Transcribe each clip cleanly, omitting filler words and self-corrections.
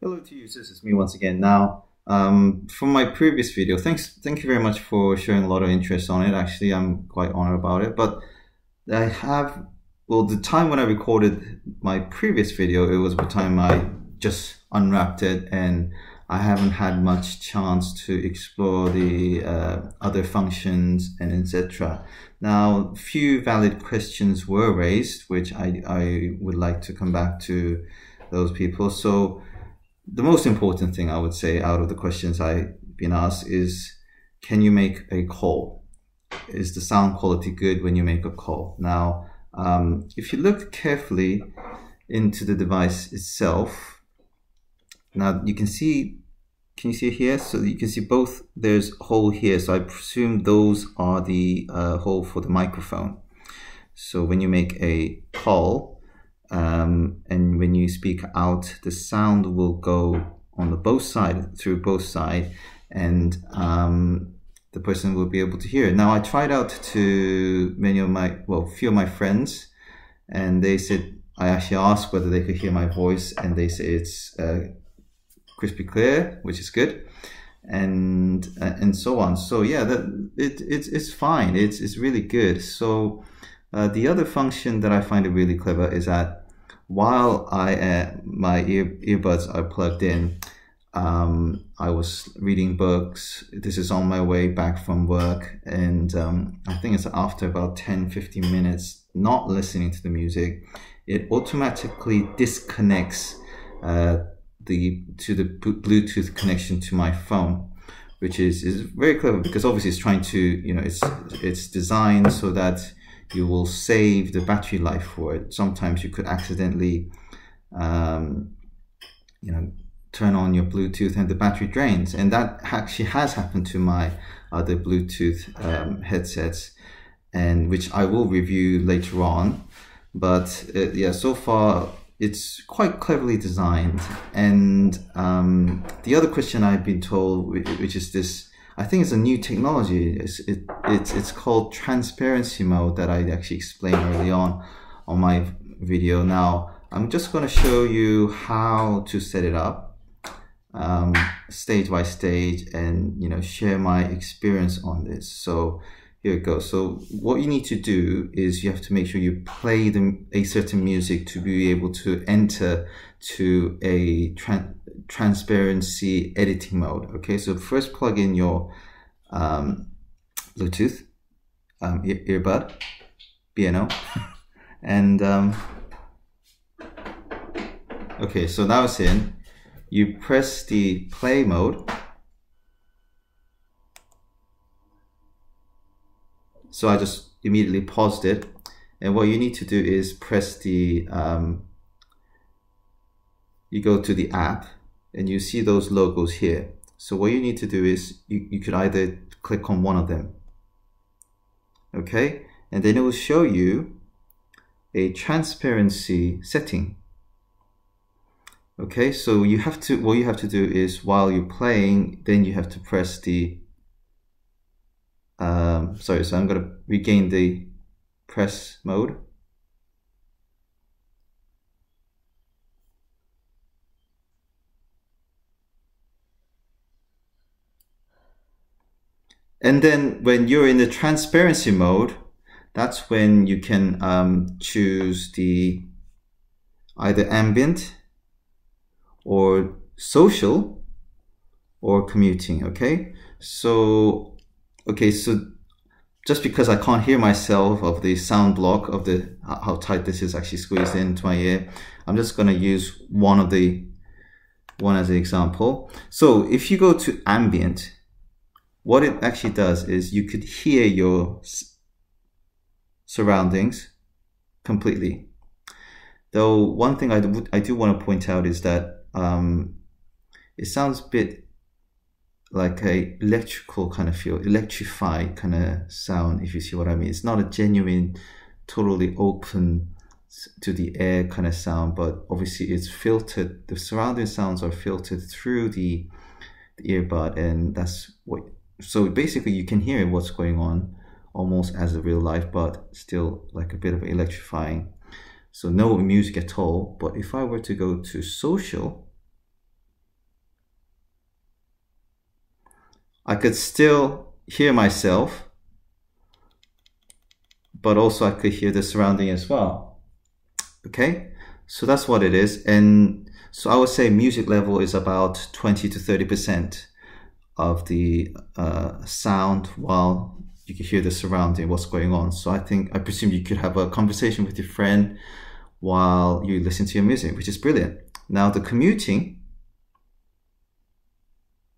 Hello to you, this is me once again. Now, from my previous video, thank you very much for showing a lot of interest on it. Actually, I'm quite honored about it. But the time when I recorded my previous video, it was the time I just unwrapped it, and I haven't had much chance to explore the other functions and etc. Now, few valid questions were raised, which I would like to come back to those people. So the most important thing I would say out of the questions I've been asked is, can you make a call? Is the sound quality good when you make a call? Now, if you look carefully into the device itself, now you can see, can you see here? So you can see both, there's a hole here. So I presume those are the hole for the microphone. So when you make a call, and when you speak out, the sound will go on the through both sides, and the person will be able to hear it. Now, I tried out to few of my friends, and they said, I actually asked whether they could hear my voice, and they say it's crispy clear, which is good, and so on. So yeah, it's fine. It's really good. So the other function that I find it really clever is that while my earbuds are plugged in, I was reading books. This is on my way back from work, and I think it's after about 10-15 minutes not listening to the music, it automatically disconnects to the Bluetooth connection to my phone, which is very clever, because obviously it's trying to, it's designed so that you will save the battery life for it. Sometimes you could accidentally, turn on your Bluetooth and the battery drains, and that actually has happened to my other Bluetooth headsets, and which I will review later on. But yeah, so far it's quite cleverly designed. And the other question I've been told, which is this, I think it's a new technology. It's called transparency mode, that I actually explained early on my video. Now, I'm just going to show you how to set it up stage by stage, and share my experience on this. So here it goes. So what you need to do is you have to make sure you play a certain music to be able to enter to a transparency editing mode. Okay, so first plug in your Bluetooth earbud, B&O, and okay, so now it's in. You press the play mode. So I just immediately paused it, and what you need to do is press the you go to the app, and you see those logos here. So what you need to do is you could either click on one of them, okay, and then it will show you a transparency setting. Okay, so what you have to do is, while you're playing, then you have to press the so I'm going to regain the press mode. And then when you're in the transparency mode, that's when you can choose the either ambient or social or commuting. Okay, so just because I can't hear myself of the sound block of how tight this is actually squeezed into my ear, I'm just going to use one as an example. So if you go to ambient, what it actually does is you could hear your surroundings completely. Though one thing I do want to point out is that it sounds a bit like a electrical kind of feel, electrified kind of sound, if you see what I mean. It's not a genuine, totally open to the air kind of sound, but obviously it's filtered. The surrounding sounds are filtered through the earbud, and that's what. So basically, you can hear what's going on almost as a real life, but still like a bit of electrifying. So no music at all. But if I were to go to social, I could still hear myself, but also I could hear the surrounding as well. Okay, so that's what it is. And so I would say music level is about 20 to 30% of the sound, while you can hear the surrounding, what's going on. So I presume you could have a conversation with your friend while you listen to your music, which is brilliant. Now the commuting,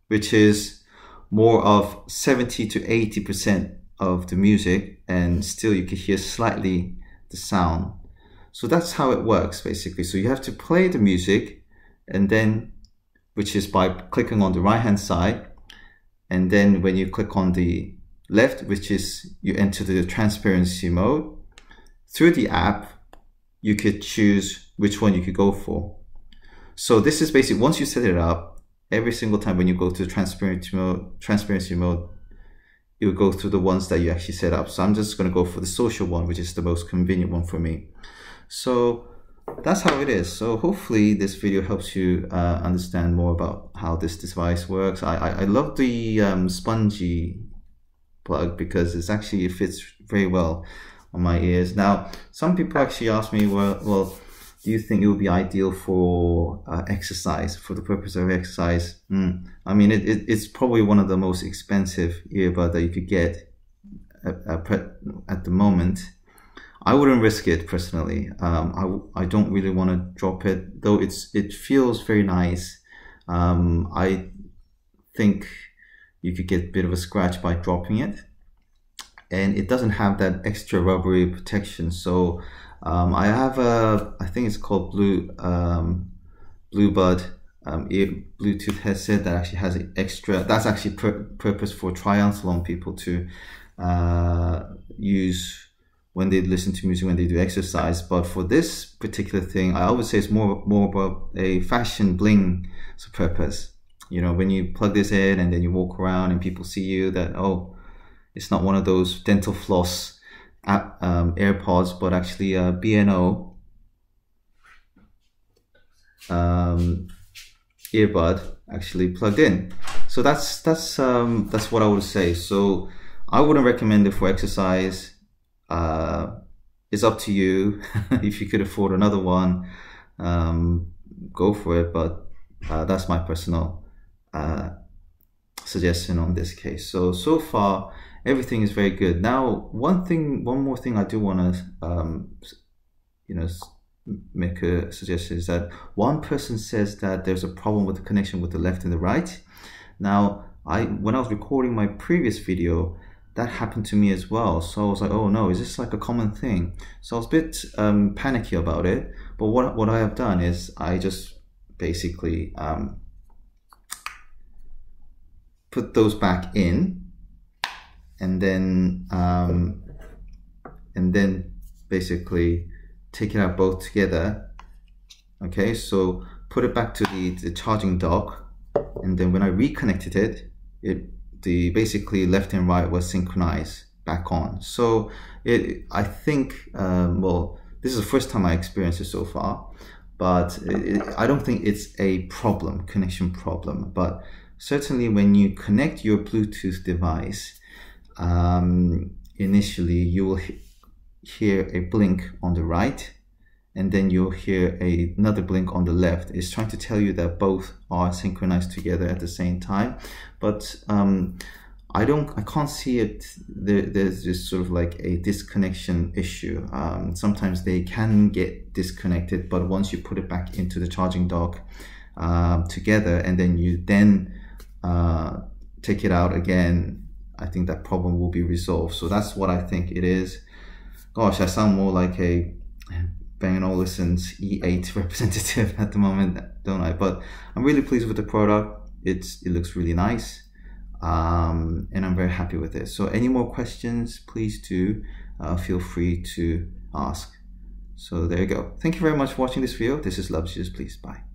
which is more of 70 to 80% of the music, and still you can hear slightly the sound. So that's how it works basically. So you have to play the music, and then, which is by clicking on the right hand side, and then when you click on the left, which is you enter the transparency mode, through the app you could choose which one you could go for. So this is basically, once you set it up, every single time when you go to the transparency mode, it will go through the ones that you actually set up. So I'm just going to go for the social one, which is the most convenient one for me. So that's how it is. So hopefully this video helps you understand more about how this device works. I love the spongy plug because it fits very well on my ears. Now, some people actually ask me, well, do you think it would be ideal for exercise, for the purpose of exercise? I mean, it's probably one of the most expensive earbud that you could get at the moment. I wouldn't risk it personally. I don't really want to drop it, though it feels very nice. I think you could get a bit of a scratch by dropping it, and it doesn't have that extra rubbery protection. So I have I think it's called Bluebud Bluetooth headset that actually has an extra, that's actually purpose for triathlon people to use when they listen to music, when they do exercise. But for this particular thing, I always say it's more about a fashion bling purpose. You know, when you plug this in and then you walk around and people see you, that, oh, it's not one of those dental floss AirPods, but actually a B&O earbud actually plugged in. So that's what I would say. So I wouldn't recommend it for exercise. It's up to you. If you could afford another one, go for it, but that's my personal suggestion on this case. So far everything is very good. Now, one more thing I do want to make a suggestion is that one person says that there's a problem with the connection with the left and the right. Now, when I was recording my previous video, that happened to me as well. So I was like, oh no, is this like a common thing? So I was a bit panicky about it. But what I have done is I just basically put those back in, and then basically take it out both together. Okay, so put it back to the charging dock, and then when I reconnected it, the basically left and right was synchronized back on. So I think, well, this is the first time I experienced it so far, but I don't think it's a connection problem. But certainly when you connect your Bluetooth device, initially you will hear a blink on the right, and then you'll hear another blink on the left. It's trying to tell you that both are synchronized together at the same time. But I can't see it. There's just sort of like a disconnection issue. Sometimes they can get disconnected, but once you put it back into the charging dock together, and then you take it out again, I think that problem will be resolved. So that's what I think it is. Gosh, I sound more like a Bang & Olufsen's E8 representative at the moment, don't I? But I'm really pleased with the product. It looks really nice, and I'm very happy with it. So any more questions, please do feel free to ask. So there you go. Thank you very much for watching this video. This is Love Just Please. Bye.